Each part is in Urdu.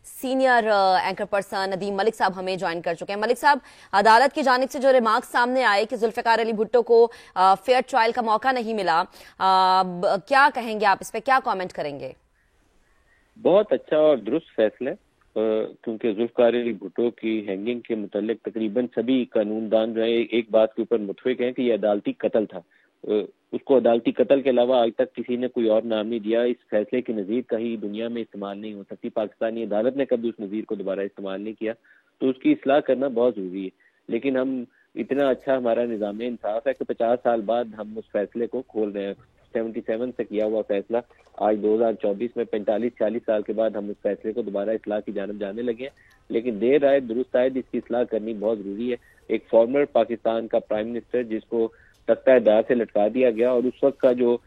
سینئر اینکر پرسن ندیم ملک صاحب ہمیں جوائن کر چکے ہیں۔ ملک صاحب، عدالت کی جانب سے جو ریمارکس سامنے آئے کہ ذوالفقار علی بھٹو کو فیئر ٹرائل کا موقع نہیں ملا، کیا کہیں گے آپ اس پہ، کیا کامنٹ کریں گے؟ بہت اچھا اور درست فیصلہ ہے، کیونکہ ذوالفقار علی بھٹو کی ہینگنگ کے متعلق تقریباً سبھی قانون دان جو ہے ایک بات کے اوپر متفق ہیں کہ یہ عدالتی قتل تھا۔ اس کو عدالتی قتل کے علاوہ آج تک کسی نے کوئی اور نام نہیں دیا۔ اس فیصلے کی نظیر کہیں دنیا میں استعمال نہیں ہو سکتی، پاکستانی عدالت نے کبھی اس نظیر کو دوبارہ استعمال نہیں کیا، تو اس کی اصلاح کرنا بہت ضروری ہے۔ لیکن ہم اتنا اچھا ہمارا نظام انصاف ہے کہ 50 سال بعد ہم اس فیصلے کو کھول رہے ہیں۔ 77 سے کیا ہوا فیصلہ آج 2024 میں 45-46 سال کے بعد ہم اس فیصلے کو دوبارہ اصلاح کی جانب جانے لگے ہیں، لیکن دیر آئے درست آئے، اس کی اصلاح کرنی بہت ضروری ہے۔ ایک فارمر پاکستان کا پرائم منسٹر جس کو تختہ دار سے لٹکا دیا گیا، اور اس وقت کا جو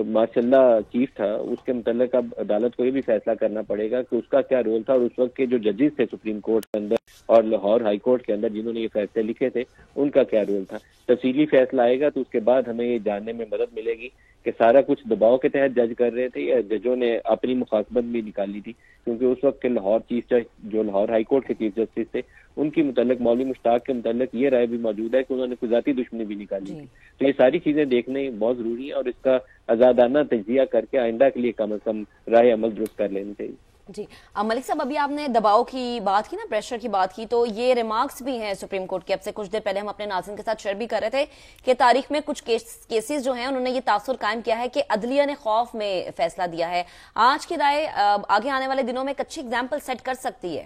ماشاء اللہ چیف تھا، اس کے متعلق اب عدالت کو یہ بھی فیصلہ کرنا پڑے گا کہ اس کا کیا رول تھا، اور اس وقت کے جو ججز تھے سپریم کورٹ کے اندر اور لاہور ہائی کورٹ کے اندر جنہوں نے یہ فیصلے لکھے تھے، ان کا کیا رول تھا۔ تفصیلی فیصلہ آئے گا تو اس کے بعد ہمیں یہ جاننے میں مدد ملے گی کہ سارا کچھ دباؤ کے تحت جج کر رہے تھے یا ججوں نے اپنی مخاطبت بھی نکالی تھی، کیونکہ اس وقت کے لاہور چیف جج جو لاہور ہائی کورٹ کے چیف جسٹس تھے، ان کی متعلق مولوی مشتاق کے متعلق یہ رائے بھی موجود ہے کہ انہوں نے کوئی ذاتی دشمنی بھی نکالی تھی۔ تو یہ ساری چیزیں دیکھنے بہت ضروری ہے، اور اس کا آزادانہ تجزیہ کر کے آئندہ کے لیے کم از کم راہ عمل درست کر لینی چاہیے۔ جی ملک صاحب، ابھی آپ نے دباؤ کی بات کی نا، پریشر کی بات کی، تو یہ ریمارکس بھی ہیں سپریم کورٹ کے۔ اب سے کچھ دیر پہلے ہم اپنے ناظرین کے ساتھ شیئر بھی کر رہے تھے کہ تاریخ میں کچھ کیسز جو ہیں انہوں نے یہ تاثر قائم کیا ہے کہ عدلیہ نے خوف میں فیصلہ دیا ہے۔ آج کی رائے آگے آنے والے دنوں میں ایک اچھی اگزامپل سیٹ کر سکتی ہے۔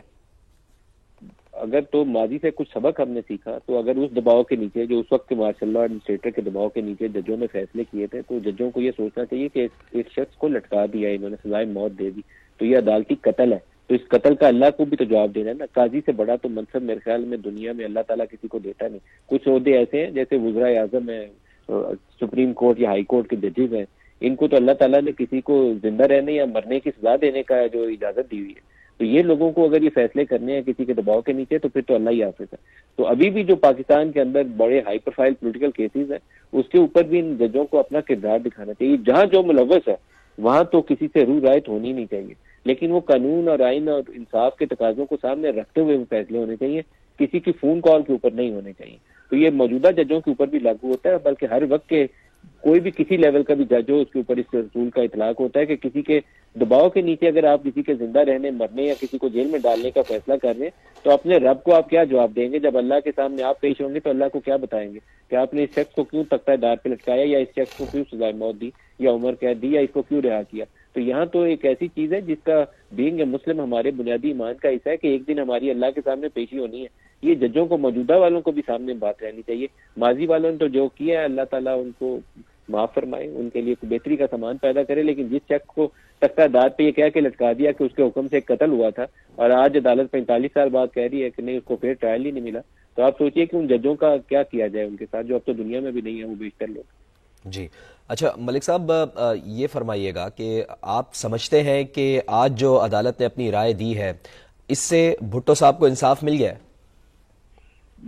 اگر تو ماضی سے کچھ سبق ہم نے سیکھا تو اگر اس دباؤ کے نیچے جو اس وقت کے ماشاء اللہ ایڈمنسٹریٹر کے دباؤ کے نیچے ججوں نے فیصلے کیے تھے، تو ججوں کو یہ سوچنا چاہیے کہ ایک شخص کو لٹکا دیا، انہوں نے سزائے موت دے دی، تو یہ عدالتی قتل ہے، تو اس قتل کا اللہ کو بھی تو جواب دینا ہے نا۔ قاضی سے بڑا تو منصب میرے خیال میں دنیا میں اللہ تعالیٰ کسی کو دیتا نہیں۔ کچھ عہدے ایسے ہیں جیسے وزرائے اعظم ہیں، سپریم کورٹ یا ہائی کورٹ کے ججز ہیں، ان کو تو اللہ تعالیٰ نے کسی کو زندہ رہنے یا مرنے کی سزا دینے کا جو اجازت دی ہوئی ہے، تو یہ لوگوں کو اگر یہ فیصلے کرنے ہیں کسی کے دباؤ کے نیچے تو پھر تو اللہ ہی حافظ ہے۔ تو ابھی بھی جو پاکستان کے اندر بڑے ہائی پروفائل پولیٹیکل کیسز ہیں، اس کے اوپر بھی ان ججوں کو اپنا کردار دکھانا چاہیے۔ جہاں جو ملوث ہے وہاں تو کسی سے روح رائت ہونی نہیں چاہیے، لیکن وہ قانون اور آئین اور انصاف کے تقاضوں کو سامنے رکھتے ہوئے وہ فیصلے ہونے چاہیے، کسی کی فون کال کے اوپر نہیں ہونے چاہیے۔ تو یہ موجودہ ججوں کے اوپر بھی لاگو ہوتا ہے، بلکہ ہر وقت کے کوئی بھی کسی لیول کا بھی جج ہو، اس کے اوپر اس رسول کا اطلاق ہوتا ہے کہ کسی کے دباؤ کے نیچے اگر آپ کسی کے زندہ رہنے، مرنے یا کسی کو جیل میں ڈالنے کا فیصلہ کر رہے ہیں تو اپنے رب کو آپ کیا جواب دیں گے؟ جب اللہ کے سامنے آپ پیش ہوں گے تو اللہ کو کیا بتائیں گے کہ آپ نے اس شخص کو کیوں تختہ دار پہ لٹکایا، یا اس شخص کو کیوں سزائے موت دی، یا عمر قید دی، یا اس کو کیوں رہا کیا؟ تو یہاں تو ایک ایسی چیز ہے جس کا بینگ اے مسلم ہمارے بنیادی ایمان کا حصہ ہے کہ ایک دن ہماری اللہ کے سامنے پیشی ہونی ہے۔ یہ ججوں کو، موجودہ والوں کو بھی سامنے بات رہنی چاہیے۔ ماضی والوں نے تو جو کیا ہے اللہ تعالیٰ ان کو معاف فرمائے، ان کے لیے بہتری کا سامان پیدا کرے، لیکن جس شخص کو تختہ دار پہ یہ کہہ کے لٹکا دیا کہ اس کے حکم سے قتل ہوا تھا، اور آج عدالت 45 سال بعد کہہ رہی ہے کہ نہیں اس کو پھر ٹرائل ہی نہیں ملا، تو آپ سوچئے کہ ان ججوں کا کیا کیا جائے ان کے ساتھ، جو اب تو دنیا میں بھی نہیں ہے وہ بیشتر لوگ۔ جی اچھا ملک صاحب، یہ فرمائیے گا کہ آپ سمجھتے ہیں کہ آج جو عدالت نے اپنی رائے دی ہے اس سے بھٹو صاحب کو انصاف مل گیا ہے؟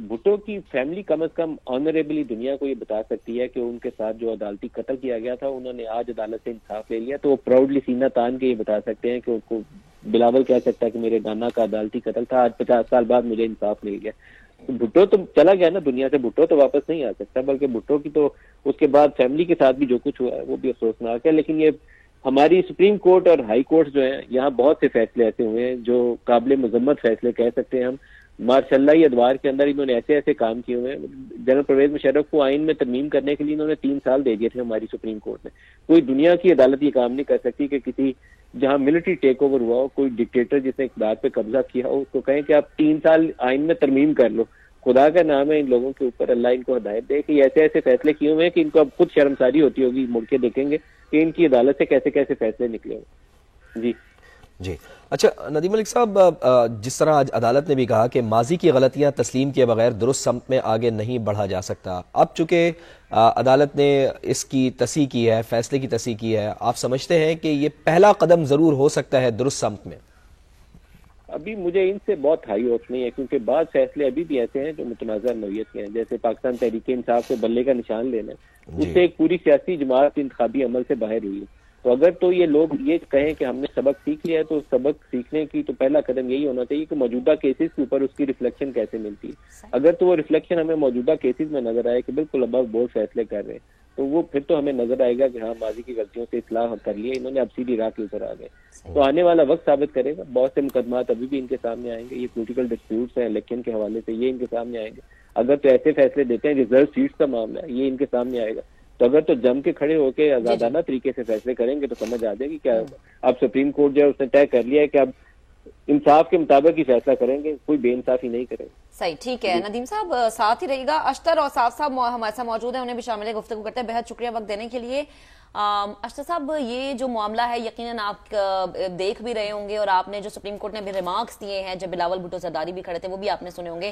بھٹو کی فیملی کم از کم آنریبلی دنیا کو یہ بتا سکتی ہے کہ ان کے ساتھ جو عدالتی قتل کیا گیا تھا انہوں نے آج عدالت سے انصاف لے لیا، تو وہ پراؤڈلی سینہ تان کے یہ بتا سکتے ہیں کہ ان کو بلاول کہہ سکتا ہے کہ میرے نانا کا عدالتی قتل تھا، آج 50 سال بعد مجھے انصاف مل گیا۔ بھٹو تو چلا گیا نا دنیا سے، بھٹو تو واپس نہیں آ سکتا، بلکہ بھٹو کی تو اس کے بعد فیملی کے ساتھ بھی جو کچھ ہوا ہے وہ بھی افسوسناک ہے۔ لیکن یہ ہماری سپریم کورٹ اور ہائی کورٹ جو ہیں، یہاں بہت سے فیصلے ایسے ہوئے ہیں جو قابل مذمت فیصلے کہہ سکتے ہیں ہم۔ ماشاء اللہ یہ ادوار کے اندر انہوں نے ایسے ایسے کام کیے ہوئے ہیں۔ جنرل پرویز مشرف کو آئین میں ترمیم کرنے کے لیے انہوں نے 3 سال دے دیے تھے ہماری سپریم کورٹ نے۔ کوئی دنیا کی عدالت یہ کام نہیں کر سکتی کہ کسی جہاں ملٹری ٹیک اوور ہوا ہو، کوئی ڈکٹیٹر جس نے اقتدار پہ قبضہ کیا ہو، اس کو کہیں کہ آپ 3 سال آئین میں ترمیم کر لو۔ خدا کا نام ہے ان لوگوں کے اوپر، اللہ ان کو ہدایت دے کہ ایسے ایسے فیصلے کیے ہوئے ہیں کہ ان کو اب خود شرمساری ہوتی ہوگی، مڑ کے دیکھیں گے کہ ان کی عدالت سے کیسے کیسے فیصلے نکلے ہوئے۔ جی اچھا ندیم ملک صاحب، جس طرح آج عدالت نے بھی کہا کہ ماضی کی غلطیاں تسلیم کیے بغیر درست سمت میں آگے نہیں بڑھا جا سکتا، اب چونکہ عدالت نے اس کی تصحیح کی ہے، فیصلے کی تصحیح کی ہے، آپ سمجھتے ہیں کہ یہ پہلا قدم ضرور ہو سکتا ہے درست سمت میں؟ ابھی مجھے ان سے بہت ہائی ہوپ نہیں ہے، کیونکہ بعض فیصلے ابھی بھی ایسے ہیں جو متنازع نوعیت کے ہیں، جیسے پاکستان تحریک انصاف سے بلے کا نشان لینا، اس سے ایک پوری سیاسی جماعت انتخابی عمل سے باہر ہوئی ہے۔ تو اگر تو یہ لوگ یہ کہیں کہ ہم نے سبق سیکھ لیا ہے تو سبق سیکھنے کی تو پہلا قدم یہی ہونا چاہیے کہ موجودہ کیسز کے اوپر اس کی ریفلیکشن کیسے ملتی ہے. اگر تو وہ ریفلیکشن ہمیں موجودہ کیسز میں نظر آئے کہ بالکل ابو بورڈ فیصلے کر رہے ہیں تو وہ پھر تو ہمیں نظر آئے گا کہ ہاں ماضی کی غلطیوں سے اصلاح کر لیا انہوں نے, اب سیدھی راہ کے اوپر آ گئے. تو آنے والا وقت ثابت کرے گا. بہت سے مقدمات ابھی بھی ان کے سامنے آئیں گے, یہ پولیٹیکل ڈسپیوٹس ہیں الیکشن کے حوالے سے, یہ ان کے سامنے آئیں گے. اگر تو ایسے فیصلے دیتے ہیں ریزرو سیٹس کا معاملہ ہے یہ ان کے سامنے آئے گا. تو اگر تو جم کے کھڑے ہو کے آزادانہ طریقے سے فیصلے کریں گے تو سمجھ آ جائے گی کیا ہوگا. اب سپریم کورٹ جو ہے اس نے طے کر لیا ہے کہ اب انصاف کے مطابق ہی فیصلہ کریں گے, کوئی بے انصافی نہیں کرے گا. صحیح, ٹھیک ہے. ندیم صاحب ساتھ ہی رہے گا. اشتر اور صاف صاحب ہمارے ساتھ موجود ہیں, انہیں بھی شامل گفتگو کرتے ہیں. بہت شکریہ وقت دینے کے لیے. اشتر صاحب, یہ جو معاملہ ہے یقیناً آپ دیکھ بھی رہے ہوں گے اور آپ نے جو سپریم کورٹ نے بھی ریمارکس دیے ہیں, جب بلاول بھٹو زرداری بھی کھڑے تھے وہ بھی آپ نے سنے ہوں گے.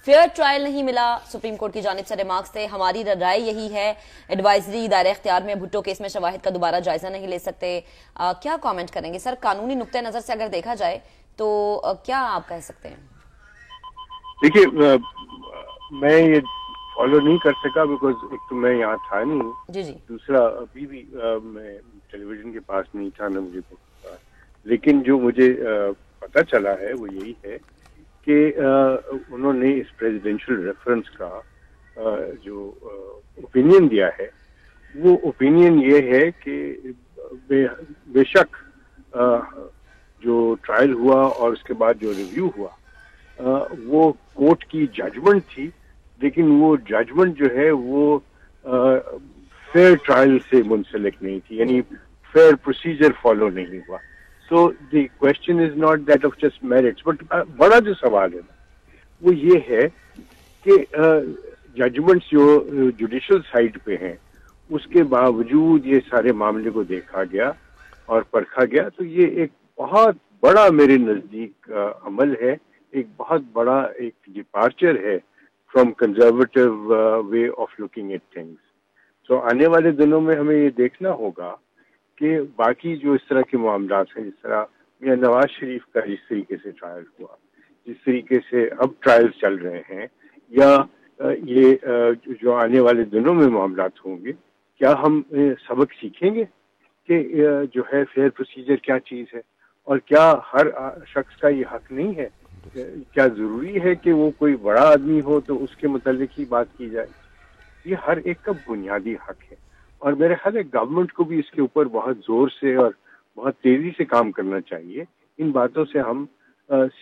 فیئر ٹرائل نہیں ملا, سپریم کورٹ کی جانب سے ریمارکس تھے. ہماری رائے یہی ہے, ایڈوائزری دائرہ اختیار میں بھٹو کیس میں شواہد کا دوبارہ جائزہ نہیں لے سکتے. کیا کامنٹ کریں گے سر؟ قانونی نقطہ نظر سے اگر دیکھا جائے تو کیا آپ کہہ سکتے ہیں؟ دیکھیے, میں یہ فالو نہیں کر سکا بیکاز ایک تو میں یہاں تھا نہیں, جی جی, دوسرا ابھی بھی میں ٹیلی ویژن کے پاس نہیں تھا, نہ مجھے پتا. لیکن جو مجھے پتا چلا ہے وہ یہی ہے کہ انہوں نے اس پریزیڈینشیل ریفرنس کا جو اوپینین دیا ہے وہ اوپینین یہ ہے کہ بے شک جو ٹرائل ہوا اور اس کے بعد جو ریویو ہوا وہ کورٹ کی ججمنٹ تھی, لیکن وہ ججمنٹ جو ہے وہ فیئر ٹرائل سے منسلک نہیں تھی, یعنی فیئر پروسیجر فالو نہیں ہوا. So the question is not that of just merits, but بڑا جو سوال ہے وہ یہ ہے کہ ججمنٹس جو جوڈیشل سائڈ پہ ہیں اس کے باوجود یہ سارے معاملے کو دیکھا گیا اور پرکھا گیا, تو یہ ایک بہت بڑا میرے نزدیک عمل ہے, ایک بہت بڑا ایک ڈپارچر ہے from conservative way of looking at things. So آنے والے دنوں میں ہمیں یہ دیکھنا ہوگا کہ باقی جو اس طرح کے معاملات ہیں, جس طرح میاں نواز شریف کا جس طریقے سے ٹرائل ہوا, جس طریقے سے اب ٹرائل چل رہے ہیں, یا یہ جو آنے والے دنوں میں معاملات ہوں گے, کیا ہم سبق سیکھیں گے کہ جو ہے فیئر پروسیجر کیا چیز ہے, اور کیا ہر شخص کا یہ حق نہیں ہے, کیا ضروری ہے کہ وہ کوئی بڑا آدمی ہو تو اس کے متعلق ہی بات کی جائے. یہ ہر ایک کا بنیادی حق ہے, اور میرے خیال ہے گورنمنٹ کو بھی اس کے اوپر بہت زور سے اور بہت تیزی سے کام کرنا چاہیے. ان باتوں سے ہم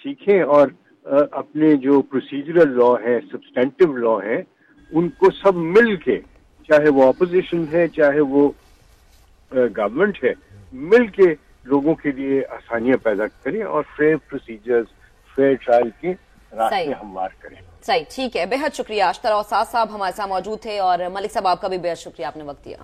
سیکھیں اور اپنے جو پروسیجرل لا ہے, سبسٹینٹیو لا ہے, ان کو سب مل کے, چاہے وہ اپوزیشن ہے چاہے وہ گورنمنٹ ہے, مل کے لوگوں کے لیے آسانیاں پیدا کریں اور فیئر پروسیجرز, فیئر ٹرائل کے راستے ہموار کریں. صحیح, ٹھیک ہے. بہت شکریہ. اشتر اوساط صاحب ہمارے ساتھ موجود تھے, اور ملک صاحب آپ کا بھی بہت شکریہ, آپ نے وقت دیا.